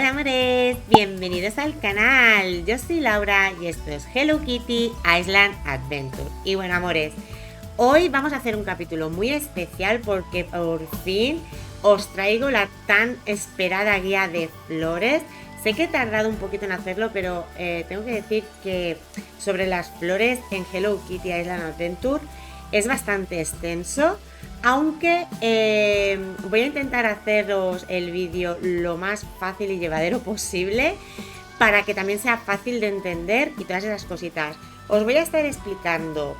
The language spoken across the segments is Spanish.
Hola amores, bienvenidos al canal. Yo soy Laura y esto es Hello Kitty Island Adventure. Y bueno amores, hoy vamos a hacer un capítulo muy especial porque por fin os traigo la tan esperada guía de flores. Sé que he tardado un poquito en hacerlo, pero tengo que decir que sobre las flores en Hello Kitty Island Adventure es bastante extenso. Aunque voy a intentar haceros el vídeo lo más fácil y llevadero posible para que también sea fácil de entender y todas esas cositas. Os voy a estar explicando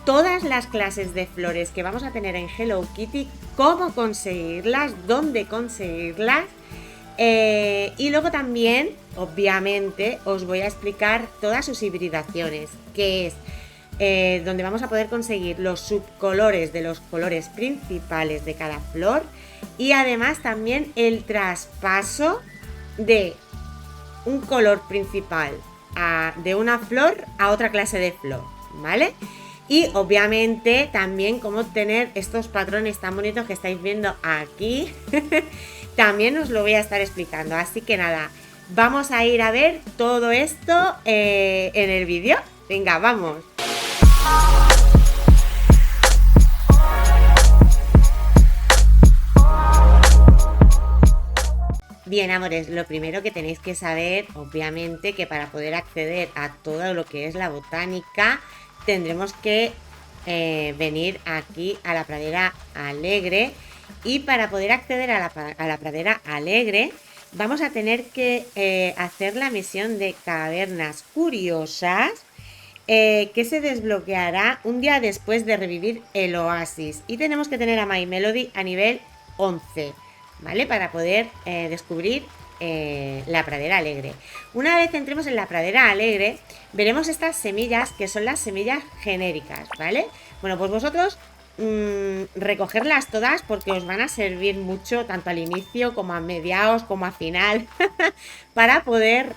todas las clases de flores que vamos a tener en Hello Kitty, cómo conseguirlas, dónde conseguirlas. Y luego también, obviamente, os voy a explicar todas sus hibridaciones, que es donde vamos a poder conseguir los subcolores de los colores principales de cada flor y además también el traspaso de un color principal de una flor a otra clase de flor, ¿vale? Y obviamente también cómo obtener estos patrones tan bonitos que estáis viendo aquí. También os lo voy a estar explicando, así que nada, vamos a ir a ver todo esto en el vídeo. Venga, vamos. Bien, amores, lo primero que tenéis que saber, obviamente, que para poder acceder a todo lo que es la botánica, tendremos que venir aquí a la Pradera Alegre. Y para poder acceder a la Pradera Alegre, vamos a tener que hacer la misión de Cavernas Curiosas, que se desbloqueará un día después de revivir el oasis. Y tenemos que tener a My Melody a nivel 11, ¿vale? Para poder descubrir la Pradera Alegre. Una vez entremos en la Pradera Alegre, veremos estas semillas, que son las semillas genéricas, ¿vale? Bueno, pues vosotros recogerlas todas porque os van a servir mucho, tanto al inicio como a mediados, como a final, para poder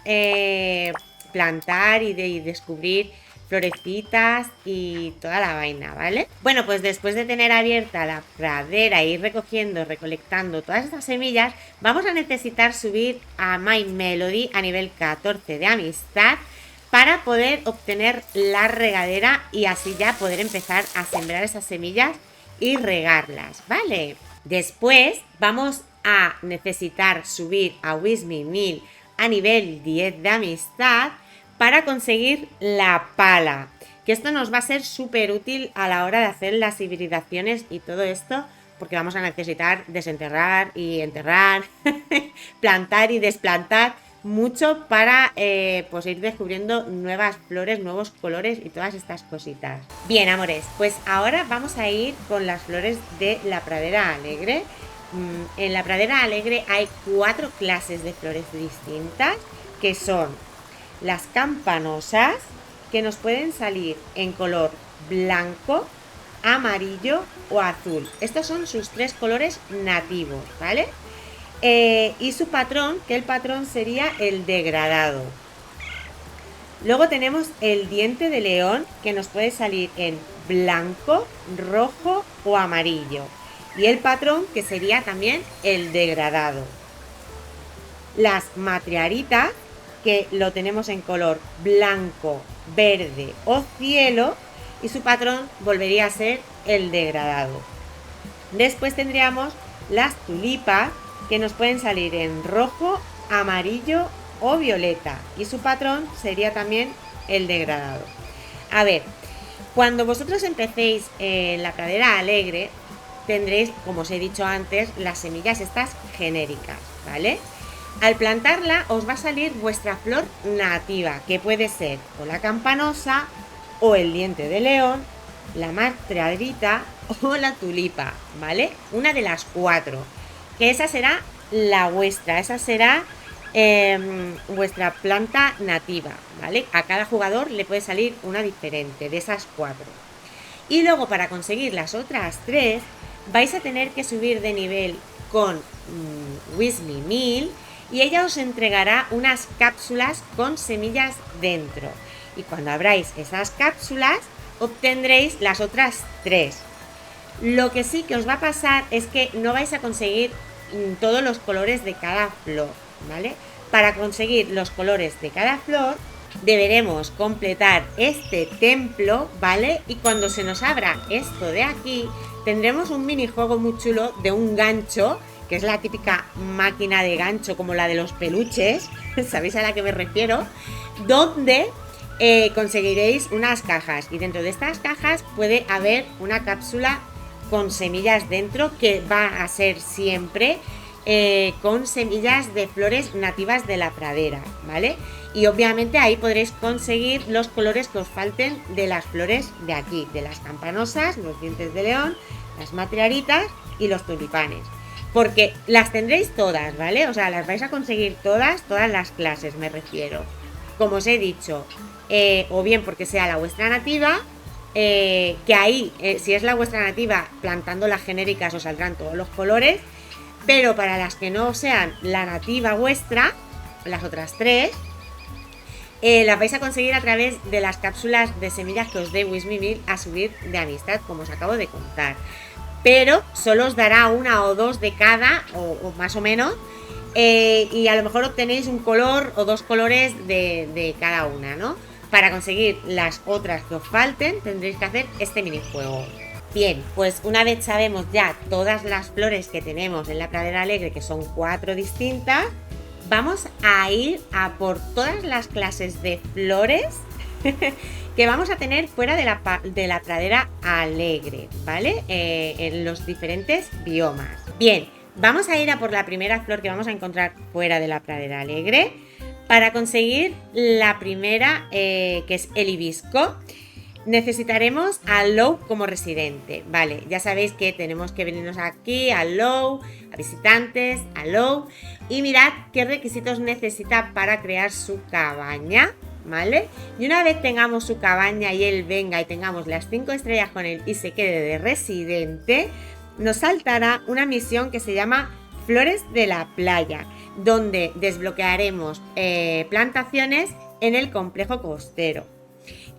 plantar y descubrir florecitas y toda la vaina, ¿vale? Bueno, pues después de tener abierta la pradera e ir recogiendo, recolectando todas estas semillas, vamos a necesitar subir a My Melody a nivel 14 de amistad para poder obtener la regadera y así ya poder empezar a sembrar esas semillas y regarlas, ¿vale? Después vamos a necesitar subir a Wismy Mill a nivel 10 de amistad para conseguir la pala, que esto nos va a ser súper útil a la hora de hacer las hibridaciones y todo esto, porque vamos a necesitar desenterrar y enterrar, plantar y desplantar mucho para pues ir descubriendo nuevas flores, nuevos colores y todas estas cositas. Bien, amores, pues ahora vamos a ir con las flores de la Pradera Alegre. En la Pradera Alegre hay 4 clases de flores distintas, que son las campanosas, que nos pueden salir en color blanco, amarillo o azul. Estos son sus 3 colores nativos, ¿vale? Y su patrón, que el patrón sería el degradado. Luego tenemos el diente de león, que nos puede salir en blanco, rojo o amarillo. Y el patrón, que sería también el degradado. Las matriaritas, que lo tenemos en color blanco, verde o cielo, y su patrón volvería a ser el degradado. Después tendríamos las tulipas, que nos pueden salir en rojo, amarillo o violeta, y su patrón sería también el degradado. A ver, cuando vosotros empecéis en la Pradera Alegre, tendréis, como os he dicho antes, las semillas estas genéricas, ¿vale? Al plantarla os va a salir vuestra flor nativa, que puede ser o la campanosa, o el diente de león, la matriarita o la tulipa, ¿vale? Una de las 4, que esa será la vuestra, esa será vuestra planta nativa, ¿vale? A cada jugador le puede salir una diferente de esas 4. Y luego, para conseguir las otras 3, vais a tener que subir de nivel con Wismy Mill, y ella os entregará unas cápsulas con semillas dentro. Y cuando abráis esas cápsulas, obtendréis las otras 3. Lo que sí que os va a pasar es que no vais a conseguir todos los colores de cada flor, ¿vale? Para conseguir los colores de cada flor, deberemos completar este templo, ¿vale? Y cuando se nos abra esto de aquí, tendremos un minijuego muy chulo de un gancho, que es la típica máquina de gancho como la de los peluches, ¿sabéis a la que me refiero? Donde conseguiréis unas cajas, y dentro de estas cajas puede haber una cápsula con semillas dentro, que va a ser siempre con semillas de flores nativas de la pradera, ¿vale? Y obviamente ahí podréis conseguir los colores que os falten de las flores de aquí, de las campanosas, los dientes de león, las matriaritas y los tulipanes. Porque las tendréis todas, ¿vale? O sea, las vais a conseguir todas las clases, me refiero. Como os he dicho, o bien porque sea la vuestra nativa, que ahí, si es la vuestra nativa, plantando las genéricas os saldrán todos los colores, pero para las que no sean la nativa vuestra, las otras tres, las vais a conseguir a través de las cápsulas de semillas que os dé Wismimil a subir de amistad, como os acabo de contar. Pero solo os dará una o dos de cada, o más o menos, y a lo mejor obtenéis un color o dos colores de cada una, ¿no? Para conseguir las otras que os falten, tendréis que hacer este minijuego. Bien, pues una vez sabemos ya todas las flores que tenemos en la pradera alegre, que son 4 distintas, vamos a ir a por todas las clases de flores que vamos a tener fuera de la pradera alegre, ¿vale? En los diferentes biomas. Bien, vamos a ir a por la primera flor que vamos a encontrar fuera de la pradera alegre para conseguir la primera, que es el hibisco. Necesitaremos a Low como residente, vale, ya sabéis que tenemos que venirnos aquí a Low, a visitantes, a Low, y mirad qué requisitos necesita para crear su cabaña, ¿vale? Y una vez tengamos su cabaña y él venga y tengamos las 5 estrellas con él y se quede de residente, nos saltará una misión que se llama Flores de la Playa, donde desbloquearemos plantaciones en el complejo costero.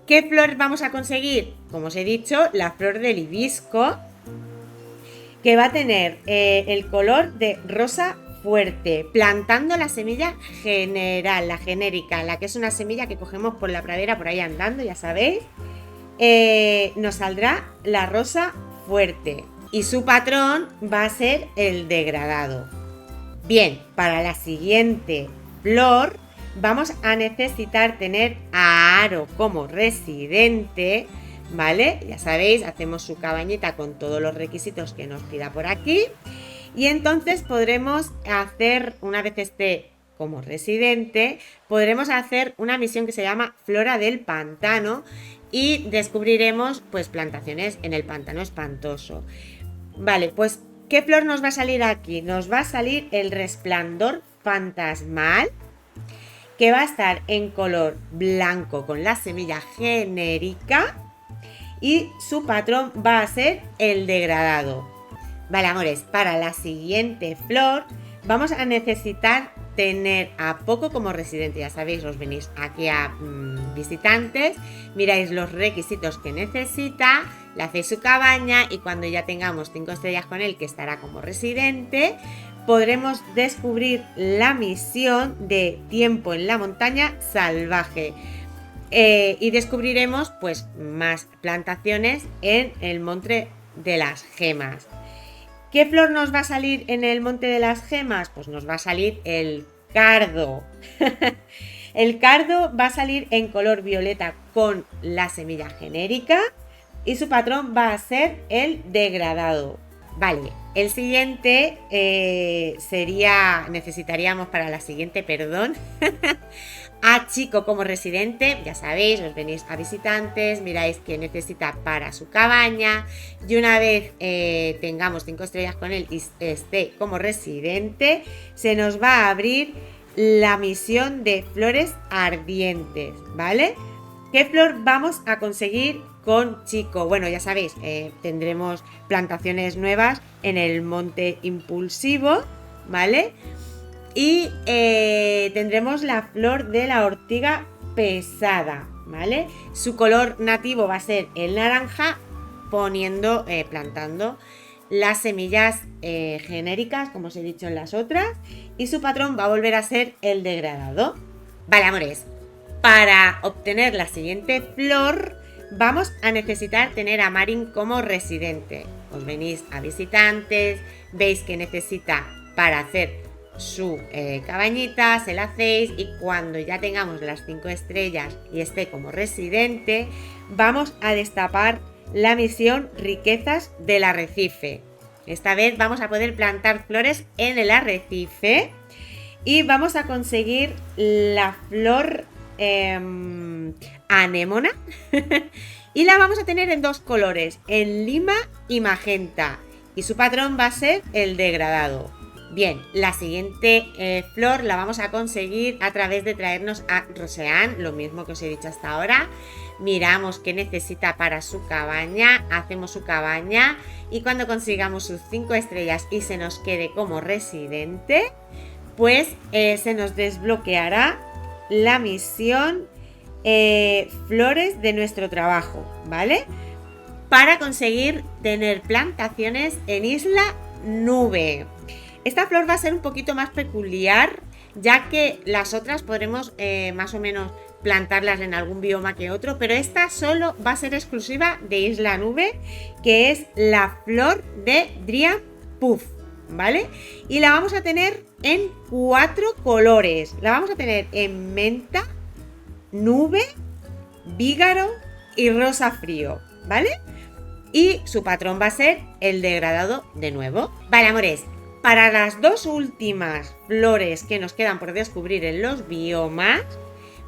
¿Qué flor vamos a conseguir? Como os he dicho, la flor del hibisco, que va a tener el color de rosa fuerte, plantando la semilla general, la genérica, la que es una semilla que cogemos por la pradera por ahí andando, ya sabéis. Nos saldrá la rosa fuerte y su patrón va a ser el degradado. Bien, para la siguiente flor vamos a necesitar tener a Aro como residente, ¿vale? Ya sabéis, hacemos su cabañita con todos los requisitos que nos pida por aquí. Y entonces podremos hacer, una vez esté como residente, podremos hacer una misión que se llama Flora del Pantano y descubriremos pues plantaciones en el pantano espantoso. Vale, pues ¿qué flor nos va a salir aquí? Nos va a salir el resplandor fantasmal, que va a estar en color blanco con la semilla genérica y su patrón va a ser el degradado. Vale, amores, para la siguiente flor vamos a necesitar tener a Poco como residente. Ya sabéis, os venís aquí a visitantes, miráis los requisitos que necesita, le hacéis su cabaña y cuando ya tengamos 5 estrellas con él, que estará como residente, podremos descubrir la misión de Tiempo en la Montaña Salvaje. Y descubriremos pues más plantaciones en el Monte de las Gemas. ¿Qué flor nos va a salir en el Monte de las Gemas? Pues nos va a salir el cardo. El cardo va a salir en color violeta con la semilla genérica y su patrón va a ser el degradado. Vale, el siguiente necesitaríamos para la siguiente, a Chico como residente. Ya sabéis, os venís a visitantes, miráis qué necesita para su cabaña y una vez tengamos 5 estrellas con él y esté como residente, se nos va a abrir la misión de flores ardientes, ¿vale? ¿Qué flor vamos a conseguir con Chico? Bueno, ya sabéis, tendremos plantaciones nuevas en el Monte Impulsivo, ¿vale? Y tendremos la flor de la ortiga pesada, ¿vale? Su color nativo va a ser el naranja, plantando las semillas genéricas, como os he dicho en las otras, y su patrón va a volver a ser el degradado. Vale, amores, para obtener la siguiente flor vamos a necesitar tener a Marin como residente. Os venís a visitantes, veis que necesita para hacer su cabañita, se la hacéis, y cuando ya tengamos las 5 estrellas y esté como residente, vamos a destapar la misión Riquezas del Arrecife. Esta vez vamos a poder plantar flores en el arrecife y vamos a conseguir la flor anémona y la vamos a tener en 2 colores, en lima y magenta, y su patrón va a ser el degradado. Bien, la siguiente flor la vamos a conseguir a través de traernos a Roseanne, lo mismo que os he dicho hasta ahora. Miramos qué necesita para su cabaña, hacemos su cabaña, y cuando consigamos sus 5 estrellas y se nos quede como residente, pues se nos desbloqueará la misión Flores de nuestro trabajo, ¿vale? Para conseguir tener plantaciones en Isla Nube. Esta flor va a ser un poquito más peculiar, ya que las otras podremos más o menos plantarlas en algún bioma que otro, pero esta solo va a ser exclusiva de Isla Nube, que es la flor de Drian Puff, ¿vale? Y la vamos a tener en 4 colores. La vamos a tener en menta, nube, vígaro y rosa frío, ¿vale? Y su patrón va a ser el degradado de nuevo. Vale, amores, para las 2 últimas flores que nos quedan por descubrir en los biomas,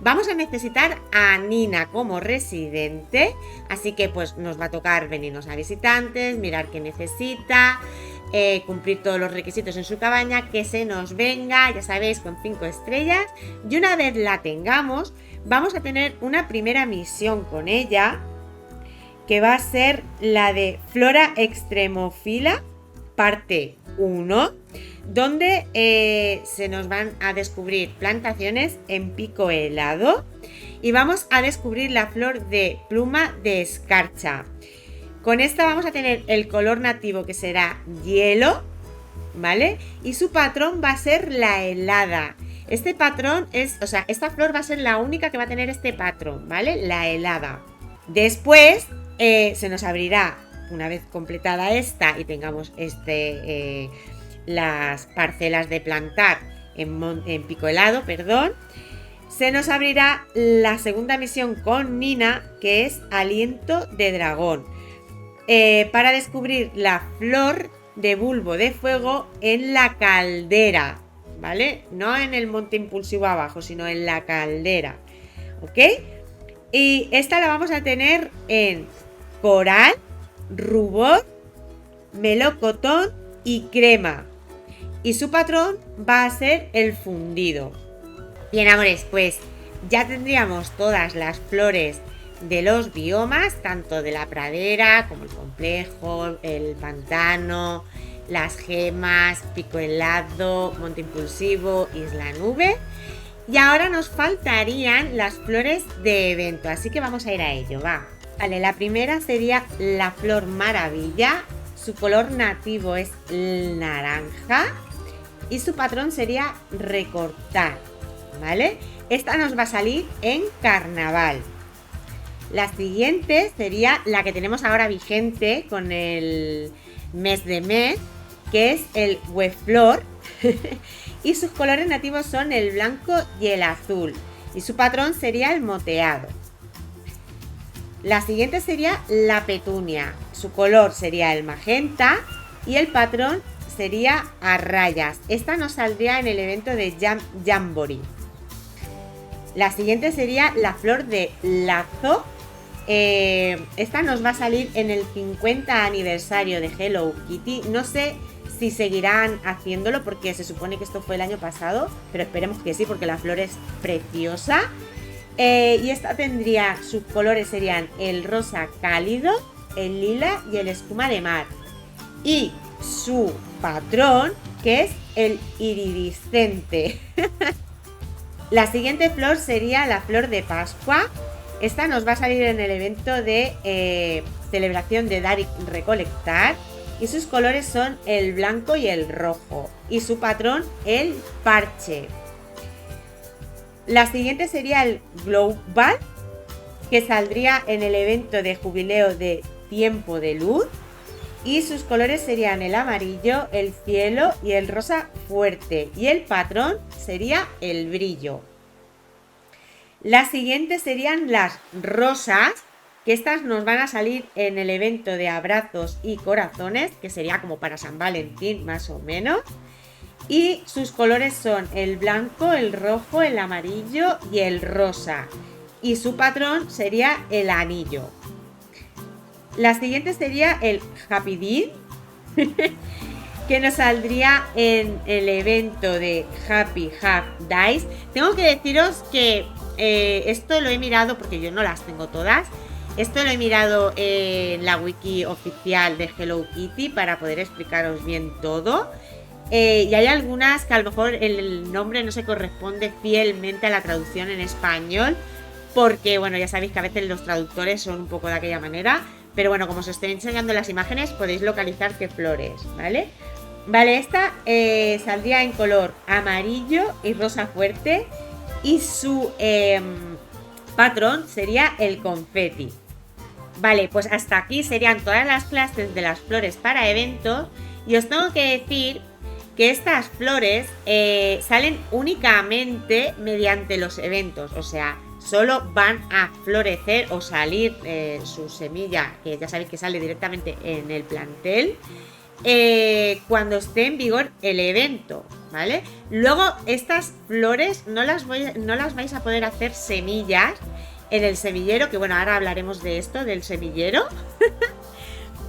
vamos a necesitar a Nina como residente, así que pues nos va a tocar venirnos a visitantes, mirar qué necesita, cumplir todos los requisitos en su cabaña, que se nos venga, ya sabéis, con 5 estrellas, y una vez la tengamos, vamos a tener una primera misión con ella, que va a ser la de Flora Extremófila, parte 1, donde se nos van a descubrir plantaciones en pico helado y vamos a descubrir la flor de pluma de escarcha. Con esta vamos a tener el color nativo, que será hielo, ¿vale? Y su patrón va a ser la helada. Este patrón es, o sea, esta flor va a ser la única que va a tener este patrón, ¿vale? La helada. Después se nos abrirá, una vez completada esta y tengamos las parcelas de plantar en pico helado, perdón, se nos abrirá la segunda misión con Nina, que es aliento de dragón, para descubrir la flor de bulbo de fuego en la caldera, ¿vale? No en el monte impulsivo abajo, sino en la caldera, ¿ok? Y esta la vamos a tener en coral, rubor, melocotón y crema. Y su patrón va a ser el fundido. Bien, amores, pues ya tendríamos todas las flores de los biomas, tanto de la pradera como el complejo, el pantano, las gemas, pico helado, monte impulsivo, Isla Nube. Y ahora nos faltarían las flores de evento, así que vamos a ir a ello, va. Vale, la primera sería la flor maravilla. Su color nativo es el naranja y su patrón sería recortar, ¿vale? Esta nos va a salir en carnaval. La siguiente sería la que tenemos ahora vigente con el mes de mes, que es el hueflor. Y sus colores nativos son el blanco y el azul. Y su patrón sería el moteado. La siguiente sería la petunia. Su color sería el magenta y el patrón sería a rayas. Esta nos saldría en el evento de Jamboree. La siguiente sería la flor de lazo. Esta nos va a salir en el 50 aniversario de Hello Kitty. No sé si seguirán haciéndolo porque se supone que esto fue el año pasado, pero esperemos que sí porque la flor es preciosa. Y esta tendría, sus colores serían el rosa cálido, el lila y el espuma de mar. Y su patrón, que es el iridiscente. La siguiente flor sería la flor de Pascua. Esta nos va a salir en el evento de celebración de dar y recolectar. y sus colores son el blanco y el rojo, y su patrón el parche. La siguiente sería el Global, que saldría en el evento de jubileo de Tiempo de Luz, y sus colores serían el amarillo, el cielo y el rosa fuerte, y el patrón sería el brillo. Las siguientes serían las rosas, que estas nos van a salir en el evento de abrazos y corazones, que sería como para San Valentín más o menos. Y sus colores son el blanco, el rojo, el amarillo y el rosa. Y su patrón sería el anillo. La siguiente sería el Happy Deal, que nos saldría en el evento de Happy Half Dice. Tengo que deciros que esto lo he mirado porque yo no las tengo todas. Esto lo he mirado en la wiki oficial de Hello Kitty para poder explicaros bien todo. Y hay algunas que a lo mejor el nombre no se corresponde fielmente a la traducción en español, porque bueno, ya sabéis que a veces los traductores son un poco de aquella manera, pero bueno, como os estoy enseñando las imágenes podéis localizar qué flores, ¿vale? Vale, esta saldría en color amarillo y rosa fuerte, y su patrón sería el confeti. Vale, pues hasta aquí serían todas las clases de las flores para eventos, y os tengo que decir que estas flores salen únicamente mediante los eventos, o sea, solo van a florecer o salir su semilla, que ya sabéis que sale directamente en el plantel, cuando esté en vigor el evento, ¿vale? Luego estas flores no las vais a poder hacer semillas en el semillero, que bueno, ahora hablaremos de esto, del semillero.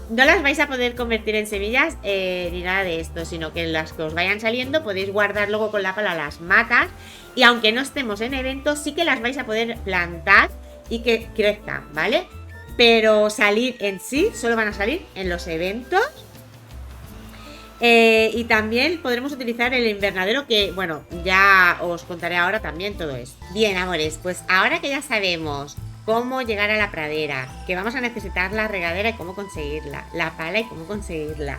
No las vais a poder convertir en semillas ni nada de esto, sino que las que os vayan saliendo podéis guardar luego con la pala las matas, y aunque no estemos en eventos sí que las vais a poder plantar y que crezcan, ¿vale? Pero salir en sí solo van a salir en los eventos. Y también podremos utilizar el invernadero, que bueno, ya os contaré ahora también todo esto. Bien, amores, pues ahora que ya sabemos cómo llegar a la pradera, que vamos a necesitar la regadera y cómo conseguirla, la pala y cómo conseguirla,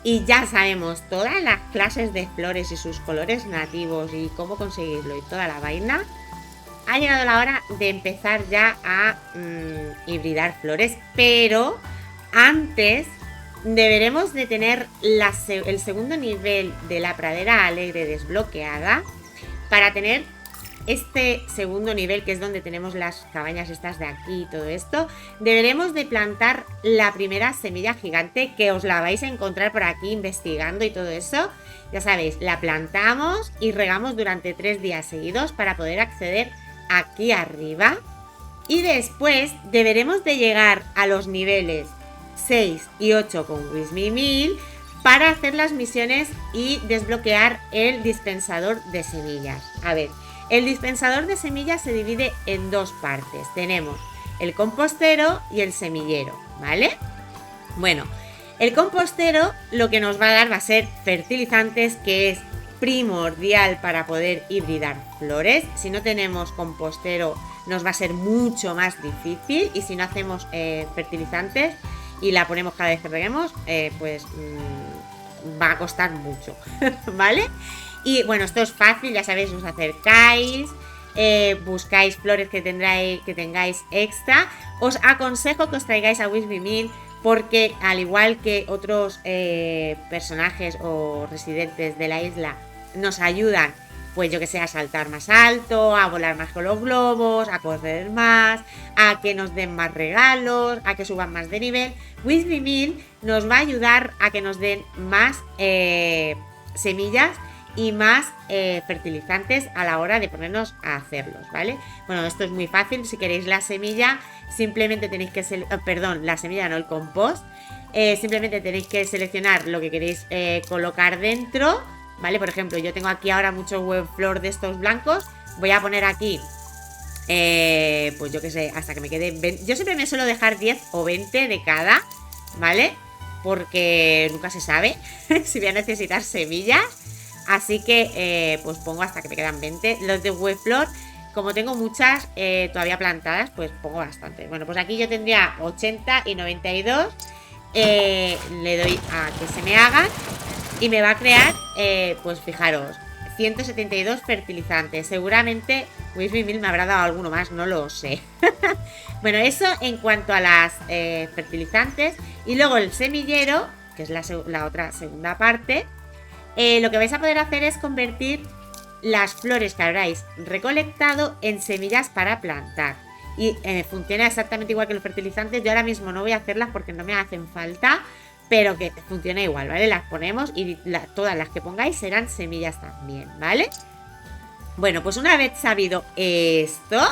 y ya sabemos todas las clases de flores y sus colores nativos y cómo conseguirlo y toda la vaina, ha llegado la hora de empezar ya a hibridar flores. Pero antes deberemos de tener el segundo nivel de la pradera alegre desbloqueada. Para tener este segundo nivel, que es donde tenemos las cabañas estas de aquí y todo esto, deberemos de plantar la primera semilla gigante, que os la vais a encontrar por aquí investigando y todo eso. Ya sabéis, la plantamos y regamos durante 3 días seguidos para poder acceder aquí arriba. Y después deberemos de llegar a los niveles 6 y 8 con Wismimil para hacer las misiones y desbloquear el dispensador de semillas. A ver, el dispensador de semillas se divide en dos partes. Tenemos el compostero y el semillero, ¿vale? Bueno, el compostero lo que nos va a dar va a ser fertilizantes, que es primordial para poder hibridar flores. Si no tenemos compostero nos va a ser mucho más difícil, y si no hacemos fertilizantes y la ponemos cada vez que reguemos, pues va a costar mucho, ¿vale? Y bueno, esto es fácil, ya sabéis, os acercáis, buscáis flores que tengáis extra. Os aconsejo que os traigáis a Wismimil, porque al igual que otros personajes o residentes de la isla nos ayudan, pues yo que sé, a saltar más alto, a volar más con los globos, a correr más, a que nos den más regalos, a que suban más de nivel, Wismimil nos va a ayudar a que nos den más semillas y más fertilizantes a la hora de ponernos a hacerlos, ¿vale? Bueno, esto es muy fácil. Si queréis la semilla, simplemente tenéis que la semilla no, el compost. Simplemente tenéis que seleccionar lo que queréis colocar dentro, ¿vale? Por ejemplo, yo tengo aquí ahora mucho web flor de estos blancos. Voy a poner aquí, pues yo que sé, hasta que me quede 20. Yo siempre me suelo dejar 10 o 20 de cada, ¿vale? Porque nunca se sabe si voy a necesitar semillas. Así que pues pongo hasta que me quedan 20. Los de Webflor, como tengo muchas todavía plantadas, pues pongo bastante. Bueno, pues aquí yo tendría 80 y 92. le doy a que se me hagan y me va a crear, pues fijaros, 172 fertilizantes. Seguramente Wisby me habrá dado alguno más, no lo sé. Bueno, eso en cuanto a las fertilizantes. Y luego el semillero, que es la otra segunda parte, lo que vais a poder hacer es convertir las flores que habráis recolectado en semillas para plantar. Y funciona exactamente igual que los fertilizantes. Yo ahora mismo no voy a hacerlas porque no me hacen falta, pero que funciona igual, ¿vale? Las ponemos y todas las que pongáis serán semillas también, ¿vale? Bueno, pues una vez sabido esto,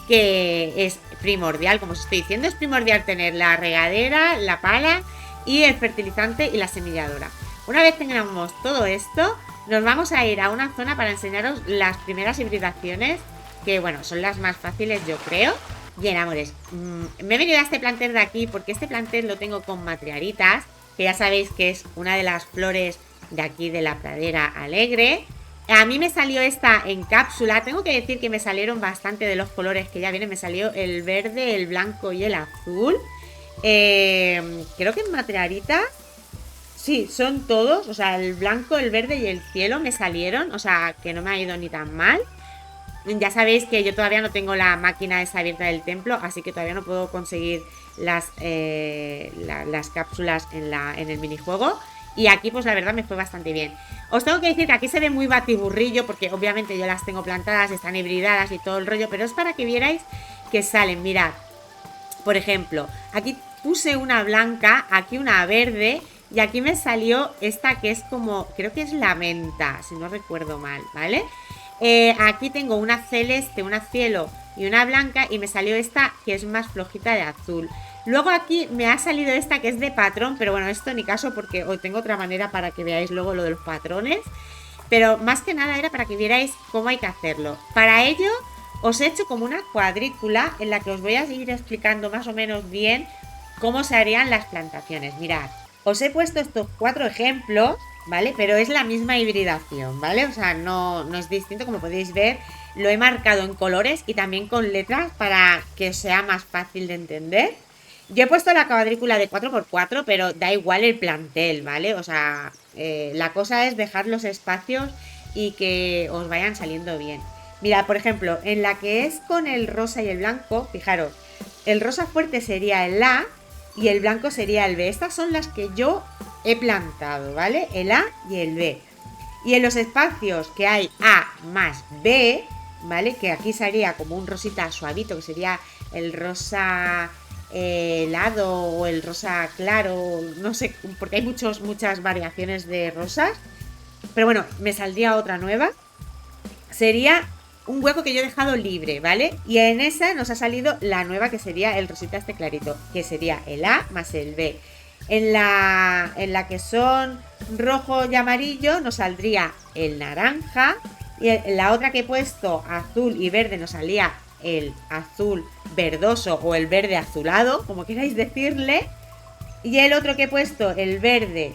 que es primordial, como os estoy diciendo, es primordial tener la regadera, la pala y el fertilizante y la semilladora. Una vez tengamos todo esto, nos vamos a ir a una zona para enseñaros las primeras hibridaciones, que bueno, son las más fáciles yo creo. Bien, amores, me he venido a este planter de aquí porque este planter lo tengo con matriaritas, que ya sabéis que es una de las flores de aquí de la pradera alegre. A mí me salió esta en cápsula. Tengo que decir que me salieron bastante de los colores que ya vienen. Me salió el verde, el blanco y el azul. Creo que en matriaritas sí, son todos. O sea, el blanco, el verde y el cielo me salieron. O sea, que no me ha ido ni tan mal. Ya sabéis que yo todavía no tengo la máquina esa abierta del templo, así que todavía no puedo conseguir las cápsulas en el minijuego. Y aquí pues la verdad me fue bastante bien. Os tengo que decir que aquí se ve muy batiburrillo, porque obviamente yo las tengo plantadas, están hibridadas y todo el rollo, pero es para que vierais que salen. Mirad, por ejemplo, aquí puse una blanca, aquí una verde y aquí me salió esta que es como, creo que es la menta, si no recuerdo mal, ¿vale? Aquí tengo una celeste, una cielo y una blanca y me salió esta que es más flojita de azul. Luego aquí me ha salido esta que es de patrón, pero bueno, esto ni caso porque os tengo otra manera para que veáis luego lo de los patrones. Pero más que nada era para que vierais cómo hay que hacerlo. Para ello os he hecho como una cuadrícula en la que os voy a seguir explicando más o menos bien cómo se harían las plantaciones. Mirad, os he puesto estos 4 ejemplos, ¿vale? Pero es la misma hibridación, ¿vale? O sea, no es distinto, como podéis ver. Lo he marcado en colores y también con letras para que os sea más fácil de entender. Yo he puesto la cuadrícula de 4×4, pero da igual el plantel, ¿vale? O sea, la cosa es dejar los espacios y que os vayan saliendo bien. Mirad, por ejemplo, en la que es con el rosa y el blanco, fijaros, el rosa fuerte sería el A y el blanco sería el B. Estas son las que yo he plantado, ¿vale? El A y el B. Y en los espacios que hay A más B, ¿vale? Que aquí sería como un rosita suavito, que sería el rosa helado o el rosa claro, no sé, porque hay muchas variaciones de rosas. Pero bueno, me saldría otra nueva. Sería un hueco que yo he dejado libre, ¿vale? Y en esa nos ha salido la nueva, que sería el rosita este clarito, que sería el A más el B. En la que son rojo y amarillo nos saldría el naranja. Y en la otra que he puesto azul y verde nos salía el azul verdoso o el verde azulado, como queráis decirle. Y el otro que he puesto, el verde,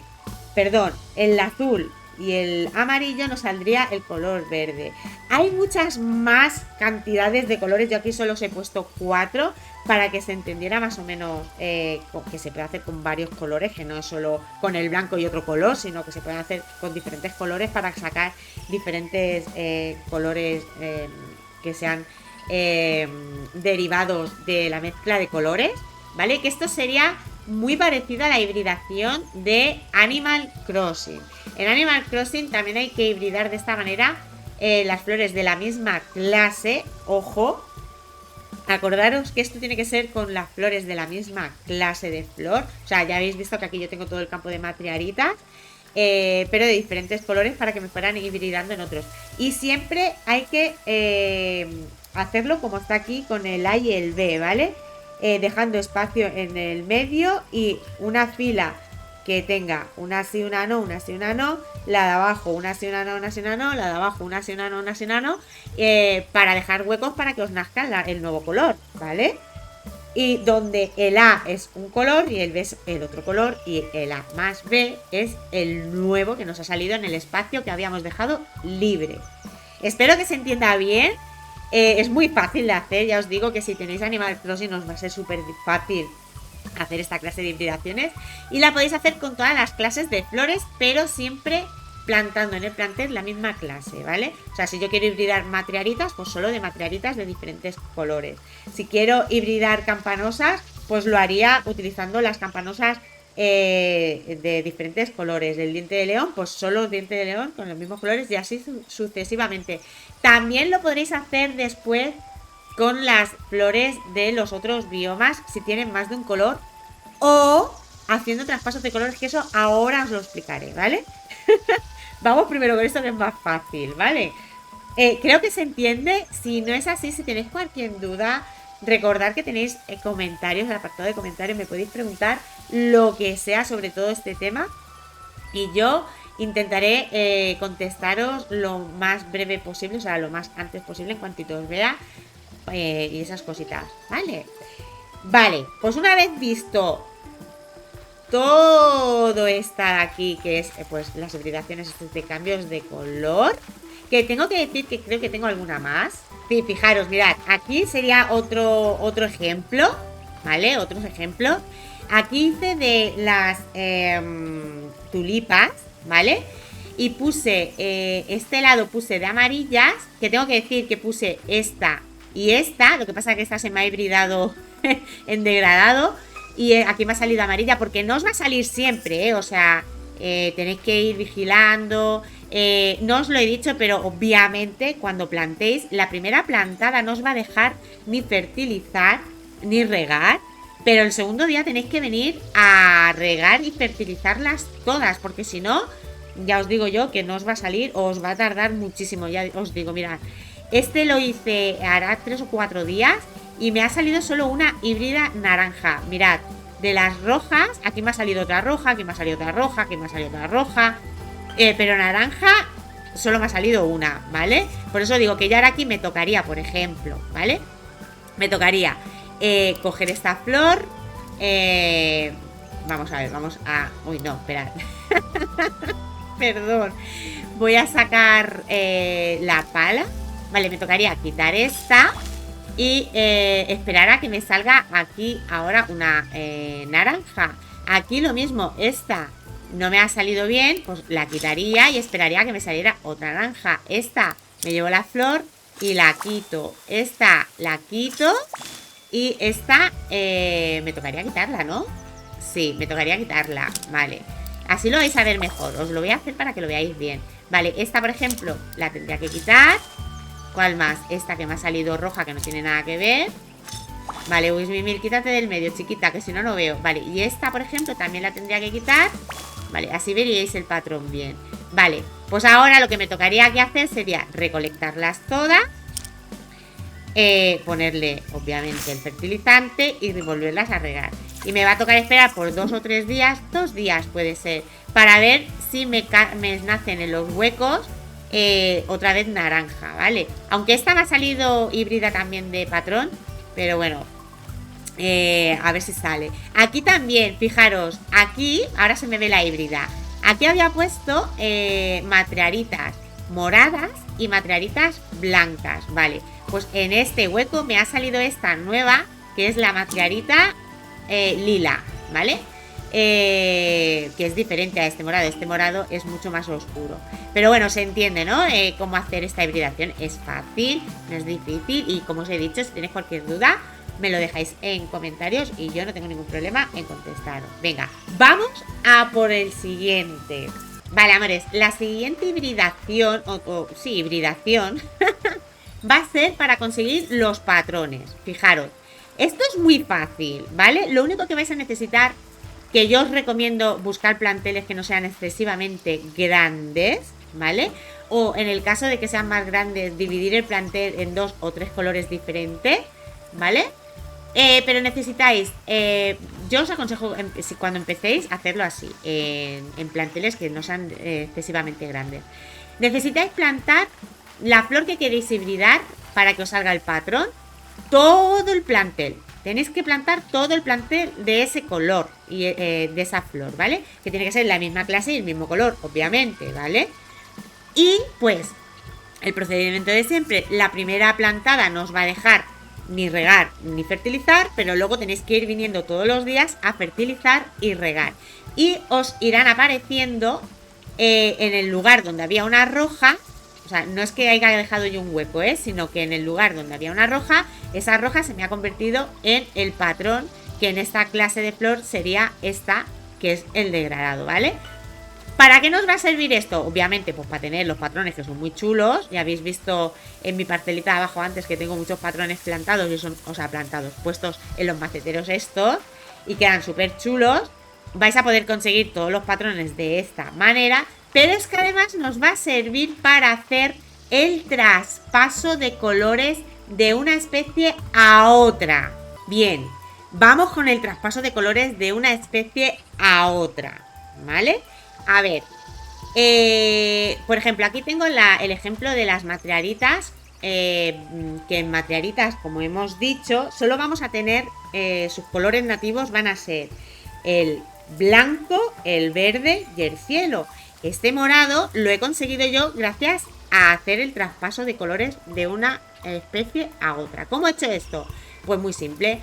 perdón, el azul y el amarillo, nos saldría el color verde. Hay muchas más cantidades de colores. Yo aquí solo os he puesto 4 para que se entendiera más o menos que se puede hacer con varios colores, que no es solo con el blanco y otro color, sino que se puede hacer con diferentes colores para sacar diferentes colores que sean derivados de la mezcla de colores, ¿vale? Que esto sería muy parecido a la hibridación de Animal Crossing. En Animal Crossing también hay que hibridar de esta manera las flores de la misma clase. Ojo, acordaros que esto tiene que ser con las flores de la misma clase de flor. O sea, ya habéis visto que aquí yo tengo todo el campo de matriaritas, pero de diferentes colores para que me fueran hibridando en otros. Y siempre hay que hacerlo como está aquí con el A y el B, ¿vale? Dejando espacio en el medio y una fila que tenga una sí, una no, una sí, una no, la de abajo una sí, una no, una sí, una no, la de abajo una sí, una no, una sí, una no, para dejar huecos para que os nazca el nuevo color, ¿vale? Y donde el A es un color y el B es el otro color y el A más B es el nuevo que nos ha salido en el espacio que habíamos dejado libre. Espero que se entienda bien. Es muy fácil de hacer, ya os digo que si tenéis Animal Crossing os va a ser súper fácil hacer esta clase de hibridaciones. Y la podéis hacer con todas las clases de flores, pero siempre plantando en el plantel la misma clase, ¿vale? O sea, si yo quiero hibridar matriaritas, pues solo de matriaritas de diferentes colores. Si quiero hibridar campanosas, pues lo haría utilizando las campanosas de diferentes colores. Del diente de león, pues solo diente de león con los mismos colores y así sucesivamente. También lo podréis hacer después con las flores de los otros biomas si tienen más de un color, o haciendo traspasos de colores, que eso ahora os lo explicaré, ¿vale? Vamos primero con esto, que es más fácil, ¿vale? Creo que se entiende. Si no es así, si tenéis cualquier duda, recordad que tenéis comentarios, en el apartado de comentarios me podéis preguntar lo que sea sobre todo este tema y yo intentaré contestaros lo más breve posible, o sea, lo más antes posible en cuantito os vea, y esas cositas, ¿vale? Vale, pues una vez visto todo esta de aquí, que es pues las hibridaciones de cambios de color, que tengo que decir que creo que tengo alguna más. Sí, fijaros, mirad, aquí sería otro ejemplo, ¿vale? Otros ejemplos. Aquí hice de las tulipas, ¿vale? Y puse, este lado puse de amarillas, que tengo que decir que puse esta y esta, lo que pasa es que esta se me ha hibridado en degradado. Y aquí me ha salido amarilla, porque no os va a salir siempre, o sea, tenéis que ir vigilando. No os lo he dicho, pero obviamente cuando plantéis, la primera plantada no os va a dejar ni fertilizar ni regar, pero el segundo día tenéis que venir a regar y fertilizarlas todas, porque si no, ya os digo yo que no os va a salir o os va a tardar muchísimo. Ya os digo, mirad, este lo hice hará 3 o 4 días y me ha salido solo una híbrida naranja. Mirad, de las rojas, aquí me ha salido otra roja, aquí me ha salido otra roja, aquí me ha salido otra roja, pero naranja solo me ha salido una, ¿vale? Por eso digo que ya ahora aquí me tocaría, por ejemplo, ¿vale? Me tocaría coger esta flor, vamos a ver, vamos a... Uy, no, esperad. Perdón. Voy a sacar la pala. Vale, me tocaría quitar esta y esperar a que me salga aquí ahora una naranja. Aquí lo mismo, esta no me ha salido bien, pues la quitaría y esperaría a que me saliera otra naranja. Esta me llevo la flor y la quito. Esta la quito y esta me tocaría quitarla, ¿no? Sí, me tocaría quitarla, vale. Así lo vais a ver mejor, os lo voy a hacer para que lo veáis bien. Vale, esta por ejemplo la tendría que quitar. ¿Cuál más? Esta que me ha salido roja, que no tiene nada que ver. Vale, Wismimil, quítate del medio, chiquita, que si no, no veo. Vale, y esta, por ejemplo, también la tendría que quitar. Vale, así veríais el patrón bien. Vale, pues ahora lo que me tocaría aquí hacer sería recolectarlas todas, ponerle, obviamente, el fertilizante y volverlas a regar. Y me va a tocar esperar por 2 o 3 días, 2 días puede ser, para ver si me nacen en los huecos otra vez naranja, ¿vale? Aunque esta me ha salido híbrida también de patrón, pero bueno, a ver si sale. Aquí también, fijaros, aquí ahora se me ve la híbrida. Aquí había puesto matriaritas moradas y matriaritas blancas, ¿vale? Pues en este hueco me ha salido esta nueva, que es la matriarita lila, ¿vale? Que es diferente a este morado. Este morado es mucho más oscuro. Pero bueno, se entiende, ¿no? Cómo hacer esta hibridación. Es fácil, no es difícil. Y como os he dicho, si tenéis cualquier duda, me lo dejáis en comentarios y yo no tengo ningún problema en contestaros. Venga, vamos a por el siguiente. Vale, amores, la siguiente hibridación, sí, hibridación, va a ser para conseguir los patrones. Fijaros, esto es muy fácil, ¿vale? Lo único que vais a necesitar, que yo os recomiendo buscar planteles que no sean excesivamente grandes, ¿vale? O en el caso de que sean más grandes, dividir el plantel en 2 o 3 colores diferentes, ¿vale? Pero necesitáis, yo os aconsejo cuando empecéis hacerlo así, en planteles que no sean excesivamente grandes. Necesitáis plantar la flor que queréis hibridar para que os salga el patrón, todo el plantel. Tenéis que plantar todo el plantel de ese color y de esa flor, ¿vale? Que tiene que ser la misma clase y el mismo color, obviamente, ¿vale? Y pues, el procedimiento de siempre, la primera plantada nos va a dejar ni regar ni fertilizar, pero luego tenéis que ir viniendo todos los días a fertilizar y regar. Y os irán apareciendo en el lugar donde había una roja. O sea, no es que haya dejado yo un hueco, sino que en el lugar donde había una roja, esa roja se me ha convertido en el patrón, que en esta clase de flor sería esta, que es el degradado, ¿vale? ¿Para qué nos va a servir esto? Obviamente, pues para tener los patrones que son muy chulos. Ya habéis visto en mi parcelita de abajo antes que tengo muchos patrones plantados, y son, o sea, plantados, puestos en los maceteros estos, y quedan súper chulos. Vais a poder conseguir todos los patrones de esta manera, pero es que además nos va a servir para hacer el traspaso de colores de una especie a otra. Bien, vamos con el traspaso de colores de una especie a otra, ¿vale? A ver, por ejemplo, aquí tengo el ejemplo de las matriaritas, que en matriaritas, como hemos dicho, solo vamos a tener, sus colores nativos van a ser el blanco, el verde y el cielo. Este morado lo he conseguido yo gracias a hacer el traspaso de colores de una especie a otra. ¿Cómo he hecho esto? Pues muy simple.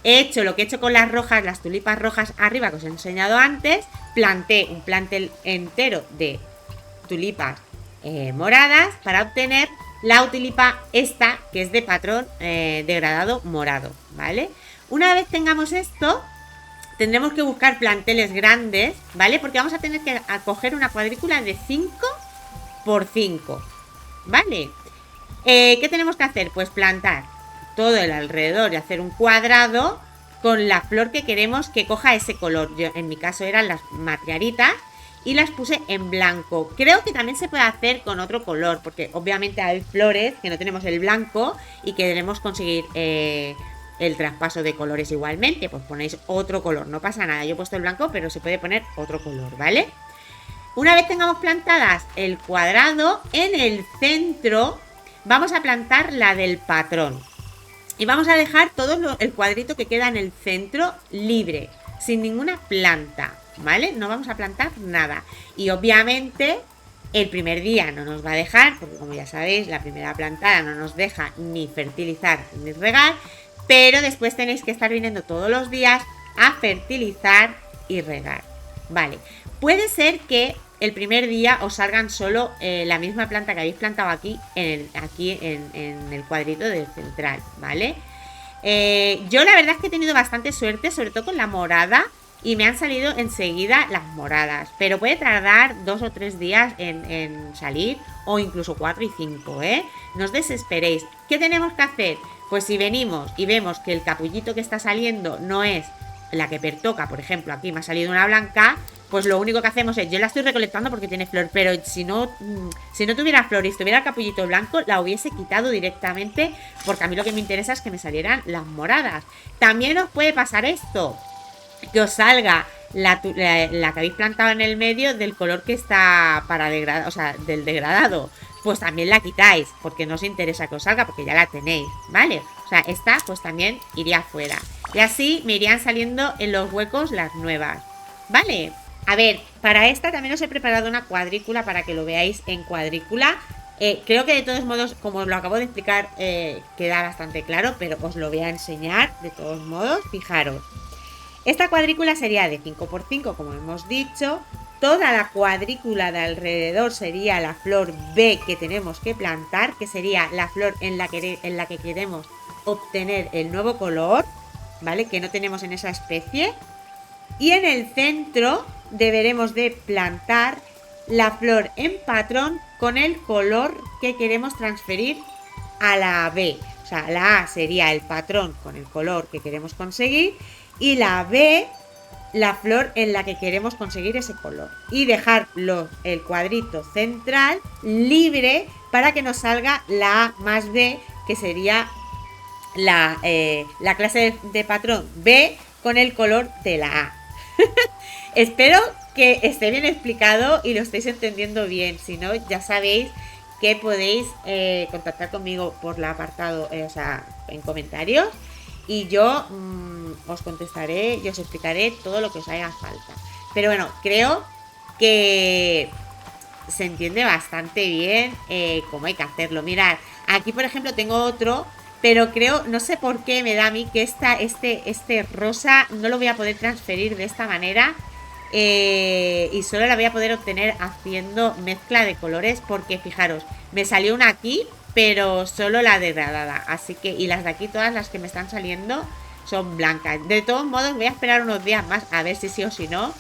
He hecho lo que he hecho con las rojas, las tulipas rojas arriba que os he enseñado antes. Planté un plantel entero de tulipas moradas para obtener la tulipa esta, que es de patrón degradado morado, ¿vale? Una vez tengamos esto, tendremos que buscar planteles grandes, ¿vale? Porque vamos a tener que coger una cuadrícula de 5 por 5, ¿vale? ¿Qué tenemos que hacer? Pues plantar todo el alrededor y hacer un cuadrado con la flor que queremos que coja ese color. Yo, en mi caso, eran las matriaritas y las puse en blanco. Creo que también se puede hacer con otro color, porque obviamente hay flores que no tenemos el blanco y que queremos conseguir el traspaso de colores igualmente. Pues ponéis otro color, no pasa nada. Yo he puesto el blanco, pero se puede poner otro color, ¿vale? Una vez tengamos plantadas el cuadrado, en el centro vamos a plantar la del patrón. Y vamos a dejar todo el cuadrito que queda en el centro libre, sin ninguna planta, ¿vale? No vamos a plantar nada. Y obviamente el primer día no nos va a dejar, porque como ya sabéis, la primera plantada no nos deja ni fertilizar ni regar, pero después tenéis que estar viniendo todos los días a fertilizar y regar, ¿vale? Puede ser que el primer día os salgan solo la misma planta que habéis plantado aquí en el cuadrito del central, ¿vale? Yo la verdad es que he tenido bastante suerte, sobre todo con la morada, y me han salido enseguida las moradas, pero puede tardar 2 o 3 días en salir, o incluso 4 y 5, ¿eh? No os desesperéis. ¿Qué tenemos que hacer? Pues si venimos y vemos que el capullito que está saliendo no es la que pertoca, por ejemplo, aquí me ha salido una blanca, pues lo único que hacemos es, yo la estoy recolectando porque tiene flor, pero si no tuviera flor y estuviera el capullito blanco, la hubiese quitado directamente, porque a mí lo que me interesa es que me salieran las moradas. También os puede pasar esto, que os salga la que habéis plantado en el medio del color que está para degradar, o sea, del degradado. Pues también la quitáis, porque no os interesa que os salga, porque ya la tenéis, ¿vale? O sea, esta pues también iría fuera. Y así me irían saliendo en los huecos las nuevas, ¿vale? A ver, para esta también os he preparado una cuadrícula para que lo veáis en cuadrícula. Creo que de todos modos, como os lo acabo de explicar, queda bastante claro, pero os lo voy a enseñar de todos modos. Fijaros, esta cuadrícula sería de 5 por 5, como hemos dicho. Toda la cuadrícula de alrededor sería la flor B que tenemos que plantar, que sería la flor en la que queremos obtener el nuevo color, ¿vale? Que no tenemos en esa especie. Y en el centro deberemos de plantar la flor en patrón con el color que queremos transferir a la B. O sea, la A sería el patrón con el color que queremos conseguir y la B la flor en la que queremos conseguir ese color. Y dejar el cuadrito central libre para que nos salga la A más B, que sería la clase de patrón B con el color de la A. Espero que esté bien explicado y lo estéis entendiendo bien. Si no, ya sabéis que podéis contactar conmigo por el apartado, o sea, en comentarios, y yo os contestaré y os explicaré todo lo que os haga falta. Pero bueno, creo que se entiende bastante bien cómo hay que hacerlo. Mirad, aquí por ejemplo tengo otro pero creo, no sé por qué me da a mí que este rosa no lo voy a poder transferir de esta manera. Y solo la voy a poder obtener haciendo mezcla de colores, porque fijaros, me salió una aquí, pero solo la degradada, así que, y las de aquí, todas las que me están saliendo son blancas. De todos modos voy a esperar unos días más a ver si sí o si no,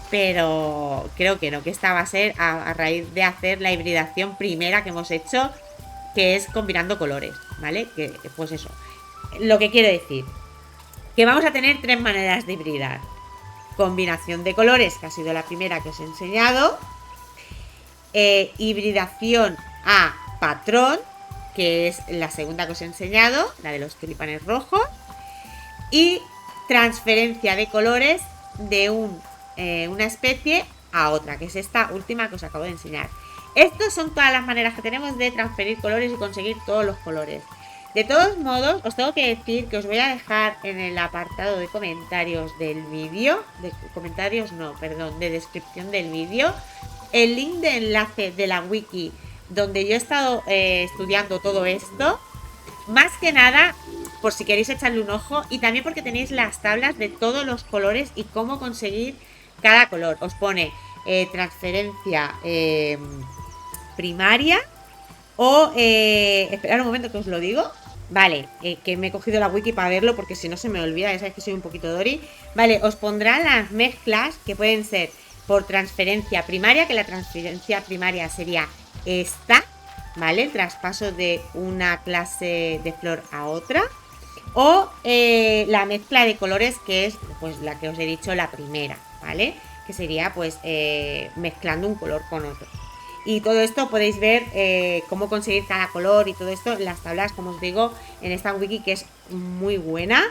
pero creo que no, que esta va a ser a raíz de hacer la hibridación primera que hemos hecho, que es combinando colores, ¿vale? Que pues eso, lo que quiere decir que vamos a tener tres maneras de hibridar: combinación de colores, que ha sido la primera que os he enseñado, hibridación a patrón, que es la segunda que os he enseñado, la de los tulipanes rojos, y transferencia de colores de una especie a otra, que es esta última que os acabo de enseñar. Estas son todas las maneras que tenemos de transferir colores y conseguir todos los colores. De todos modos, os tengo que decir que os voy a dejar en el apartado de comentarios del vídeo, de descripción del vídeo, el link de enlace de la wiki donde yo he estado estudiando todo esto. Más que nada, por si queréis echarle un ojo, y también porque tenéis las tablas de todos los colores y cómo conseguir cada color. Os pone transferencia primaria o... esperad un momento que os lo digo. Vale, que me he cogido la wiki para verlo porque si no se me olvida, ya sabéis que soy un poquito Dori. Vale, os pondrán las mezclas que pueden ser por transferencia primaria, que la transferencia primaria sería esta, ¿vale? El traspaso de una clase de flor a otra. O la mezcla de colores, que es pues la que os he dicho, la primera, ¿vale? Que sería pues mezclando un color con otro. Y todo esto podéis ver cómo conseguir cada color y todo esto en las tablas, como os digo, en esta wiki, que es muy buena.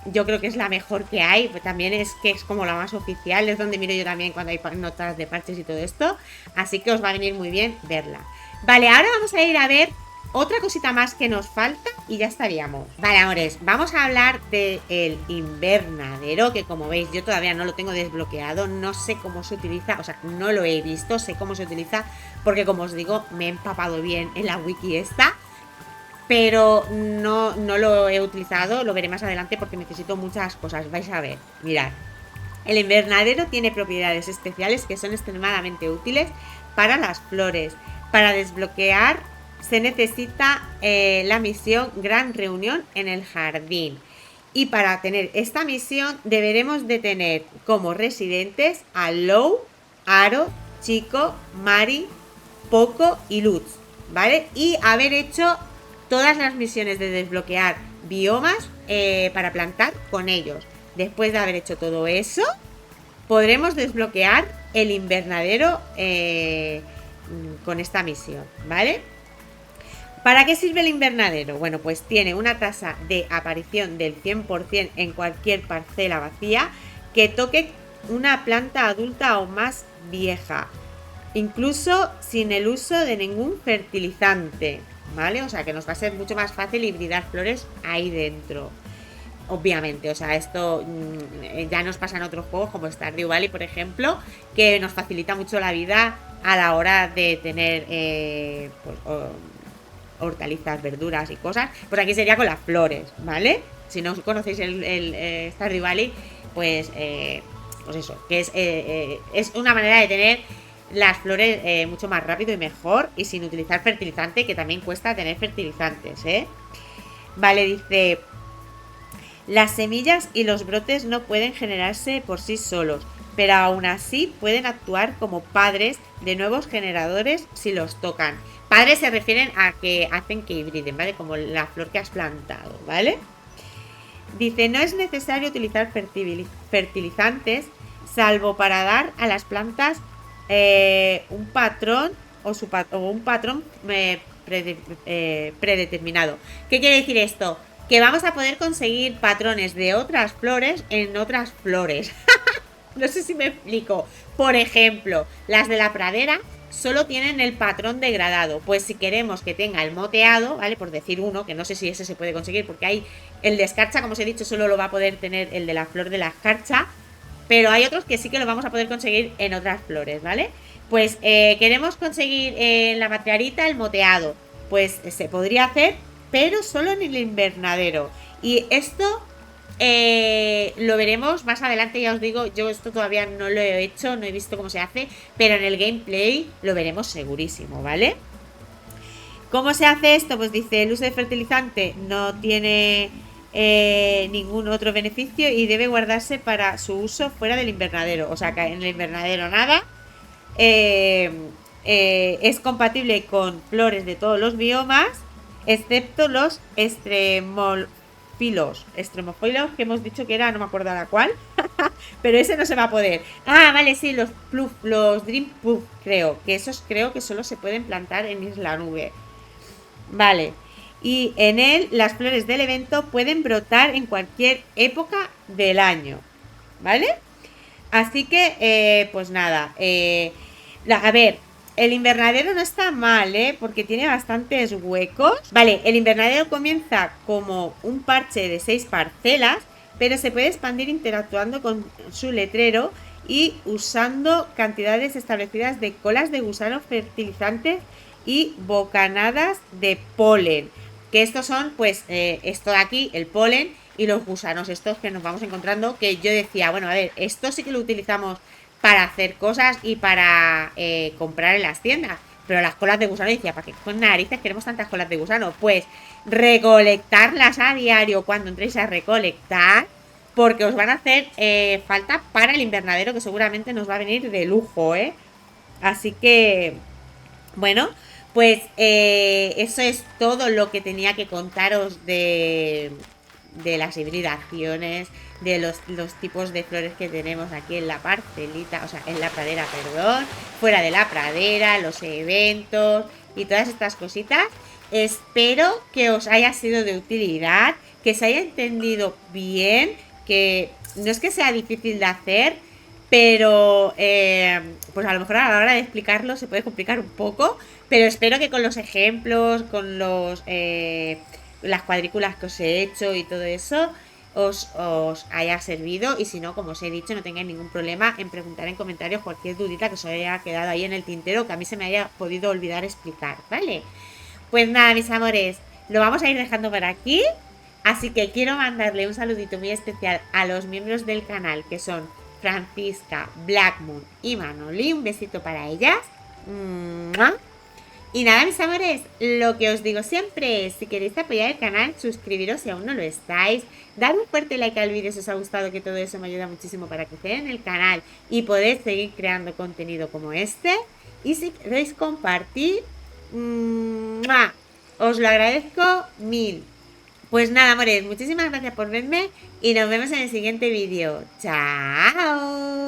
Yo creo que es la mejor que hay, pues también es que es como la más oficial, es donde miro yo también cuando hay notas de parches y todo esto. Así que os va a venir muy bien verla. Vale, ahora vamos a ir a ver otra cosita más que nos falta y ya estaríamos. Vale, amores, vamos a hablar del invernadero, que como veis yo todavía no lo tengo desbloqueado, no sé cómo se utiliza, o sea, no lo he visto, sé cómo se utiliza porque, como os digo, me he empapado bien en la wiki esta, pero no lo he utilizado, lo veré más adelante porque necesito muchas cosas, vais a ver, mirad. El invernadero tiene propiedades especiales que son extremadamente útiles para las flores. Para desbloquear se necesita la misión Gran Reunión en el Jardín. Y para tener esta misión deberemos de tener como residentes a Lou, Aro, Chico, Mari, Poco y Luz, ¿vale? Y haber hecho todas las misiones de desbloquear biomas para plantar con ellos. Después de haber hecho todo eso, podremos desbloquear el invernadero con esta misión, ¿vale? ¿Para qué sirve el invernadero? Bueno, pues tiene una tasa de aparición del 100% en cualquier parcela vacía que toque una planta adulta o más vieja, incluso sin el uso de ningún fertilizante, ¿vale? O sea que nos va a ser mucho más fácil hibridar flores ahí dentro. Obviamente, o sea, esto ya nos pasa en otros juegos como Stardew Valley, por ejemplo, que nos facilita mucho la vida a la hora de tener pues, hortalizas, verduras y cosas. Pues aquí sería con las flores, ¿vale? Si no conocéis el Stardew Valley, pues eso, que es una manera de tener las flores mucho más rápido y mejor, y sin utilizar fertilizante, que también cuesta tener fertilizantes, ¿eh? Vale, dice: las semillas y los brotes no pueden generarse por sí solos, pero aún así pueden actuar como padres de nuevos generadores si los tocan. Padres se refieren a que hacen que hibriden, ¿vale? Como la flor que has plantado, ¿vale? Dice: no es necesario utilizar fertilizantes, salvo para dar a las plantas un patrón o un patrón predeterminado. ¿Qué quiere decir esto? Que vamos a poder conseguir patrones de otras flores en otras flores. No sé si me explico. Por ejemplo, las de la pradera solo tienen el patrón degradado. Pues si queremos que tenga el moteado, ¿vale? Por decir uno, que no sé si ese se puede conseguir, porque hay el de escarcha, como os he dicho, solo lo va a poder tener el de la flor de la escarcha, pero hay otros que sí que lo vamos a poder conseguir en otras flores, ¿vale? Pues queremos conseguir en la matriarita el moteado. Pues se podría hacer, pero solo en el invernadero. Y esto lo veremos más adelante, ya os digo, yo esto todavía no lo he hecho, no he visto cómo se hace, pero en el gameplay lo veremos segurísimo, ¿vale? ¿Cómo se hace esto? Pues dice, el uso de fertilizante no tiene ningún otro beneficio y debe guardarse para su uso fuera del invernadero. O sea, que en el invernadero nada. Eh, es compatible con flores de todos los biomas, excepto los extremofilos que hemos dicho que era, no me acuerdo la cual. Pero ese no se va a poder. Ah, vale, sí, los Dream Puff, creo. Que esos creo que solo se pueden plantar en Isla Nube. Vale. Y en él las flores del evento pueden brotar en cualquier época del año. ¿Vale? Así que, pues nada. A ver, el invernadero no está mal, ¿eh? Porque tiene bastantes huecos. Vale, el invernadero comienza como un parche de 6 parcelas, pero se puede expandir interactuando con su letrero y usando cantidades establecidas de colas de gusano fertilizantes y bocanadas de polen. Que estos son, pues, esto de aquí, el polen y los gusanos estos que nos vamos encontrando. Que yo decía, bueno, a ver, esto sí que lo utilizamos para hacer cosas y para comprar en las tiendas. Pero las colas de gusano, decía, ¿para qué con narices queremos tantas colas de gusano? Pues recolectarlas a diario cuando entréis a recolectar, porque os van a hacer falta para el invernadero, que seguramente nos va a venir de lujo, ¿eh? Así que, bueno, pues eso es todo lo que tenía que contaros de las hibridaciones, de los tipos de flores que tenemos aquí en la parcelita, o sea, en la pradera, perdón, fuera de la pradera, los eventos y todas estas cositas. Espero que os haya sido de utilidad, que se haya entendido bien, que no es que sea difícil de hacer, pero pues a lo mejor a la hora de explicarlo se puede complicar un poco, pero espero que con los ejemplos, con las cuadrículas que os he hecho y todo eso, os haya servido. Y si no, como os he dicho, no tengáis ningún problema en preguntar en comentarios cualquier dudita que os haya quedado ahí en el tintero, que a mí se me haya podido olvidar explicar, ¿vale? Pues nada, mis amores, lo vamos a ir dejando por aquí. Así que quiero mandarle un saludito muy especial a los miembros del canal, que son Francisca, Blackmoon y Manoli. Un besito para ellas. Y nada, mis amores, lo que os digo siempre, si queréis apoyar el canal, suscribiros si aún no lo estáis, dar un fuerte like al vídeo si os ha gustado, que todo eso me ayuda muchísimo para crecer en el canal y poder seguir creando contenido como este. Y si queréis compartir, os lo agradezco mil. Pues nada, amores, muchísimas gracias por verme y nos vemos en el siguiente vídeo. ¡Chao!